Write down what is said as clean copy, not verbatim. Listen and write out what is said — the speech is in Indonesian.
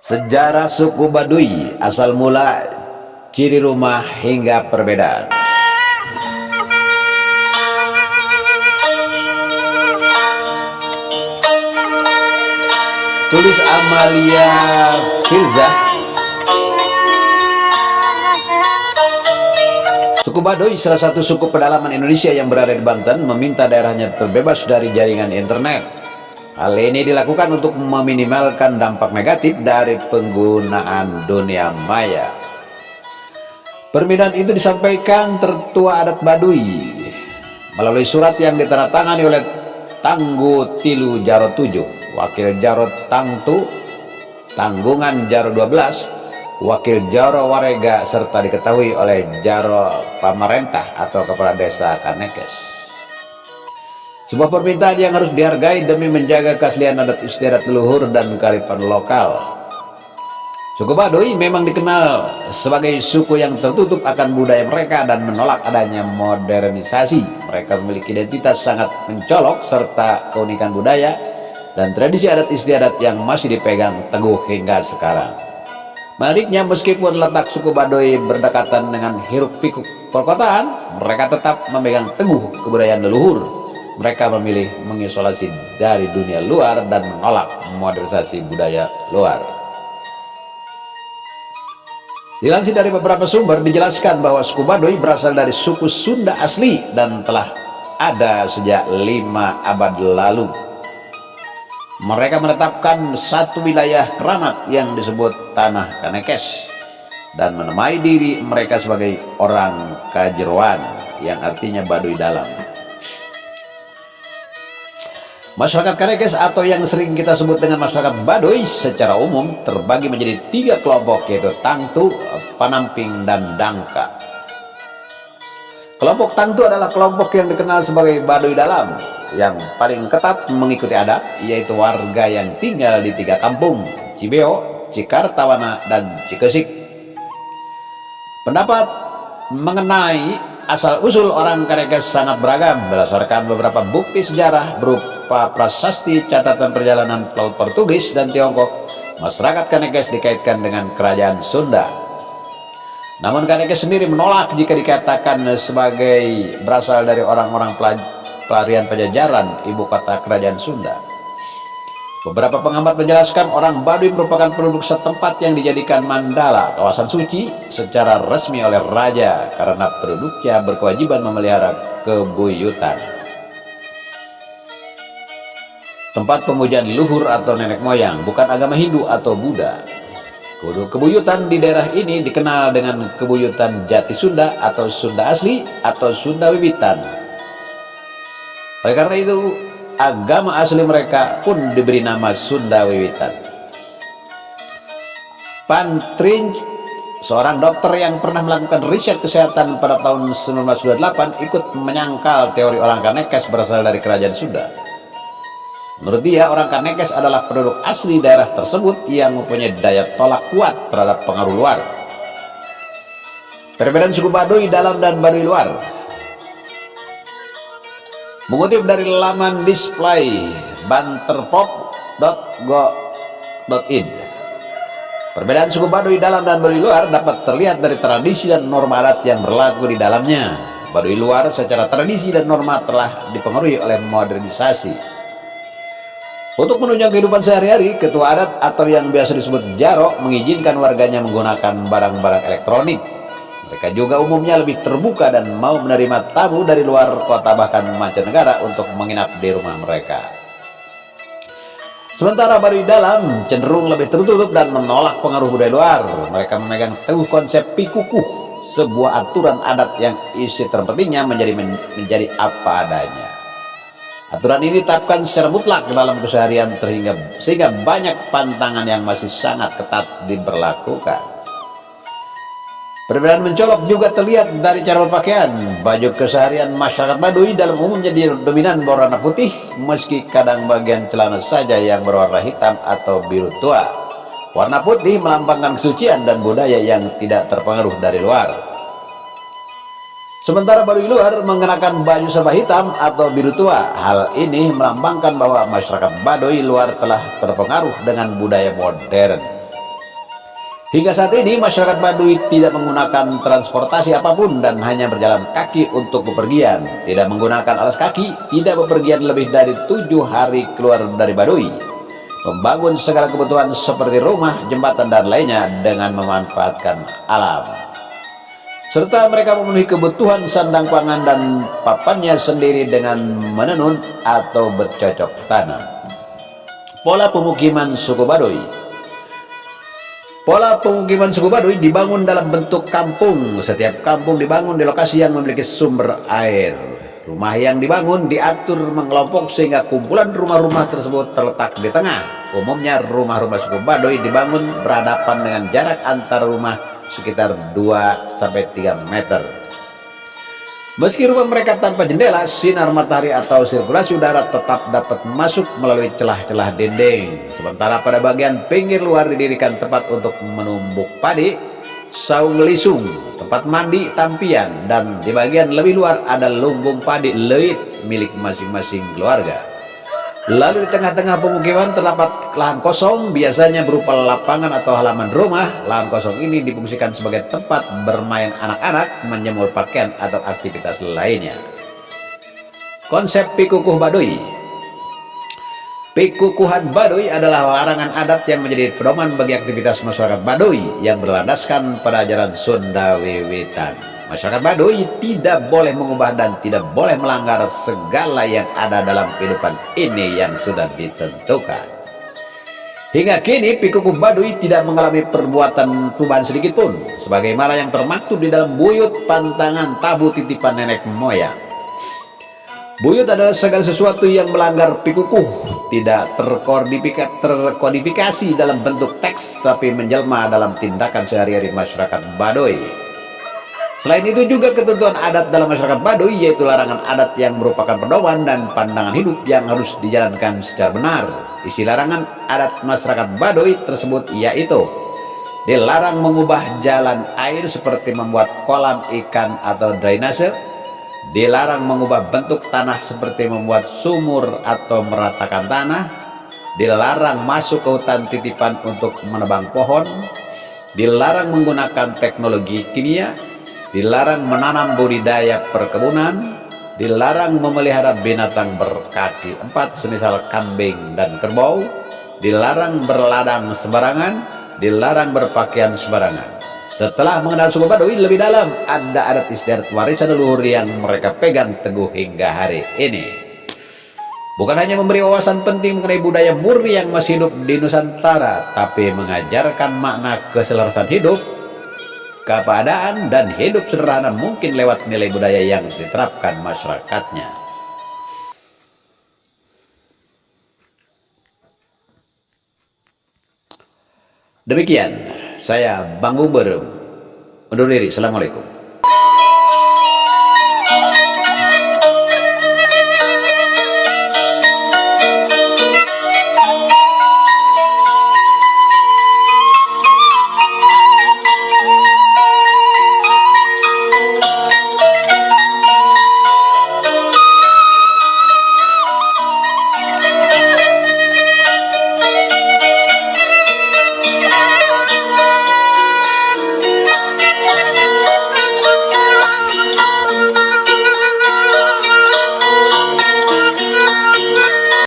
Sejarah suku Baduy, asal mula, ciri rumah hingga perbedaan. Tulis Amalia Filzah. Suku Baduy, salah satu suku pedalaman Indonesia yang berada di Banten, meminta daerahnya terbebas dari jaringan internet. Hal ini dilakukan untuk meminimalkan dampak negatif dari penggunaan dunia maya. Permintaan itu disampaikan tertua adat Baduy melalui surat yang ditandatangani oleh Tanggu Tilu Jaro 7, Wakil Jaro Tangtu, Tanggungan Jaro 12, Wakil Jaro Warega, serta diketahui oleh Jaro Pamarentah atau Kepala Desa Kanekes. Sebuah permintaan yang harus dihargai demi menjaga keaslian adat istiadat leluhur dan kearifan lokal. Suku Baduy memang dikenal sebagai suku yang tertutup akan budaya mereka dan menolak adanya modernisasi. Mereka memiliki identitas sangat mencolok serta keunikan budaya dan tradisi adat istiadat yang masih dipegang teguh hingga sekarang. Menariknya, meskipun letak suku Baduy berdekatan dengan hiruk-pikuk perkotaan, mereka tetap memegang teguh kebudayaan leluhur. Mereka memilih mengisolasi dari dunia luar dan menolak modernisasi budaya luar. Dilansir dari beberapa sumber, dijelaskan bahwa suku Baduy berasal dari suku Sunda asli dan telah ada sejak 5 abad lalu. Mereka menetapkan satu wilayah keramat yang disebut Tanah Kanekes dan menamai diri mereka sebagai orang Kajeroan, yang artinya Baduy dalam. Masyarakat Kanekes atau yang sering kita sebut dengan masyarakat Baduy secara umum terbagi menjadi 3 kelompok, yaitu Tangtu, Panamping, dan Dangka. Kelompok Tangtu adalah kelompok yang dikenal sebagai Baduy dalam, yang paling ketat mengikuti adat, yaitu warga yang tinggal di 3 kampung, Cibeo, Cikartawana, dan Cikesik. Pendapat mengenai asal-usul orang Kanekes sangat beragam berdasarkan beberapa bukti sejarah berupa prasasti, catatan perjalanan pelaut Portugis dan Tiongkok. Masyarakat Kanekes dikaitkan dengan kerajaan Sunda. Namun Kanekes sendiri menolak jika dikatakan sebagai berasal dari orang-orang pelarian Pajajaran, ibu kota kerajaan Sunda. Beberapa pengamat menjelaskan orang Baduy merupakan penduduk setempat yang dijadikan Mandala, kawasan suci, secara resmi oleh raja karena penduduknya berkewajiban memelihara kebuyutan, tempat pemujaan leluhur atau nenek moyang, bukan agama Hindu atau Buddha. Kebuyutan di daerah ini dikenal dengan kebuyutan Jati Sunda atau Sunda asli atau Sunda wiwitan. Oleh karena itu, agama asli mereka pun diberi nama Sunda wiwitan. Pan Trinch, seorang dokter yang pernah melakukan riset kesehatan pada tahun 1928, ikut menyangkal teori orang Kanekes berasal dari kerajaan Sunda. Menurut dia, orang Kanekes adalah penduduk asli daerah tersebut yang mempunyai daya tolak kuat terhadap pengaruh luar. Perbedaan suku Baduy dalam dan Baduy luar. Mengutip dari laman display banterpop.go.id, perbedaan suku Baduy dalam dan Baduy luar dapat terlihat dari tradisi dan norma adat yang berlaku di dalamnya. Baduy luar secara tradisi dan norma telah dipengaruhi oleh modernisasi. Untuk menunjang kehidupan sehari-hari, ketua adat atau yang biasa disebut Jaro mengizinkan warganya menggunakan barang-barang elektronik. Mereka juga umumnya lebih terbuka dan mau menerima tamu dari luar kota bahkan mancanegara untuk menginap di rumah mereka. Sementara Baduy dalam cenderung lebih tertutup dan menolak pengaruh budaya luar. Mereka memegang teguh konsep pikukuh, sebuah aturan adat yang isi terpentingnya menjadi apa adanya. Aturan ini ditetapkan secara mutlak dalam keseharian sehingga banyak pantangan yang masih sangat ketat diberlakukan. Perbedaan mencolok juga terlihat dari cara berpakaian. Baju keseharian masyarakat Baduy dalam umumnya dominan berwarna putih, meski kadang bagian celana saja yang berwarna hitam atau biru tua. Warna putih melambangkan kesucian dan budaya yang tidak terpengaruh dari luar. Sementara Baduy luar mengenakan baju serba hitam atau biru tua. Hal ini melambangkan bahwa masyarakat Baduy luar telah terpengaruh dengan budaya modern. Hingga saat ini masyarakat Baduy tidak menggunakan transportasi apapun dan hanya berjalan kaki untuk bepergian, tidak menggunakan alas kaki, tidak bepergian lebih dari 7 hari keluar dari Baduy, membangun segala kebutuhan seperti rumah, jembatan dan lainnya dengan memanfaatkan alam, serta mereka memenuhi kebutuhan sandang pangan dan papannya sendiri dengan menenun atau bercocok tanam. Pola pemukiman suku Baduy. Pola pemukiman suku Baduy dibangun dalam bentuk kampung. Setiap kampung dibangun di lokasi yang memiliki sumber air. Rumah yang dibangun diatur mengelompok sehingga kumpulan rumah-rumah tersebut terletak di tengah. Umumnya rumah-rumah suku Baduy dibangun berhadapan dengan jarak antar rumah sekitar 2-3 meter. Meski rumah mereka tanpa jendela, sinar matahari atau sirkulasi udara tetap dapat masuk melalui celah-celah dinding. Sementara pada bagian pinggir luar didirikan tempat untuk menumbuk padi, saung lisung, tempat mandi tampian, dan di bagian lebih luar ada lumbung padi leit milik masing-masing keluarga. Lalu di tengah-tengah pemukiman terdapat lahan kosong, biasanya berupa lapangan atau halaman rumah. Lahan kosong ini difungsikan sebagai tempat bermain anak-anak, menjemur pakaian, atau aktivitas lainnya. Konsep Pikukuh Baduy. Pikukuhan Baduy adalah larangan adat yang menjadi pedoman bagi aktivitas masyarakat Baduy yang berlandaskan pada ajaran Sunda Wiwitan. Masyarakat Baduy tidak boleh mengubah dan tidak boleh melanggar segala yang ada dalam kehidupan ini yang sudah ditentukan. Hingga kini Pikukuh Baduy tidak mengalami perubahan sedikit pun, sebagaimana yang termaktub di dalam buyut pantangan tabu titipan nenek moyang. Buyut adalah segala sesuatu yang melanggar pikukuh, tidak terkodifikasi dalam bentuk teks, tapi menjelma dalam tindakan sehari-hari masyarakat Baduy. Selain itu juga ketentuan adat dalam masyarakat Baduy, yaitu larangan adat yang merupakan pedoman dan pandangan hidup yang harus dijalankan secara benar. Isi larangan adat masyarakat Baduy tersebut yaitu dilarang mengubah jalan air seperti membuat kolam ikan atau drainase, dilarang mengubah bentuk tanah seperti membuat sumur atau meratakan tanah, dilarang masuk ke hutan titipan untuk menebang pohon, dilarang menggunakan teknologi kimia, dilarang menanam budidaya perkebunan, dilarang memelihara binatang berkaki 4 semisal kambing dan kerbau, dilarang berladang sembarangan, dilarang berpakaian sembarangan. Setelah mengenal suku Baduy lebih dalam, ada adat istiadat warisan leluhur yang mereka pegang teguh hingga hari ini. Bukan hanya memberi wawasan penting mengenai budaya murni yang masih hidup di Nusantara, tapi mengajarkan makna keselarasan hidup, keadaan, dan hidup sederhana mungkin lewat nilai budaya yang diterapkan masyarakatnya. Demikian, saya Bang Uber undur diri. Assalamualaikum.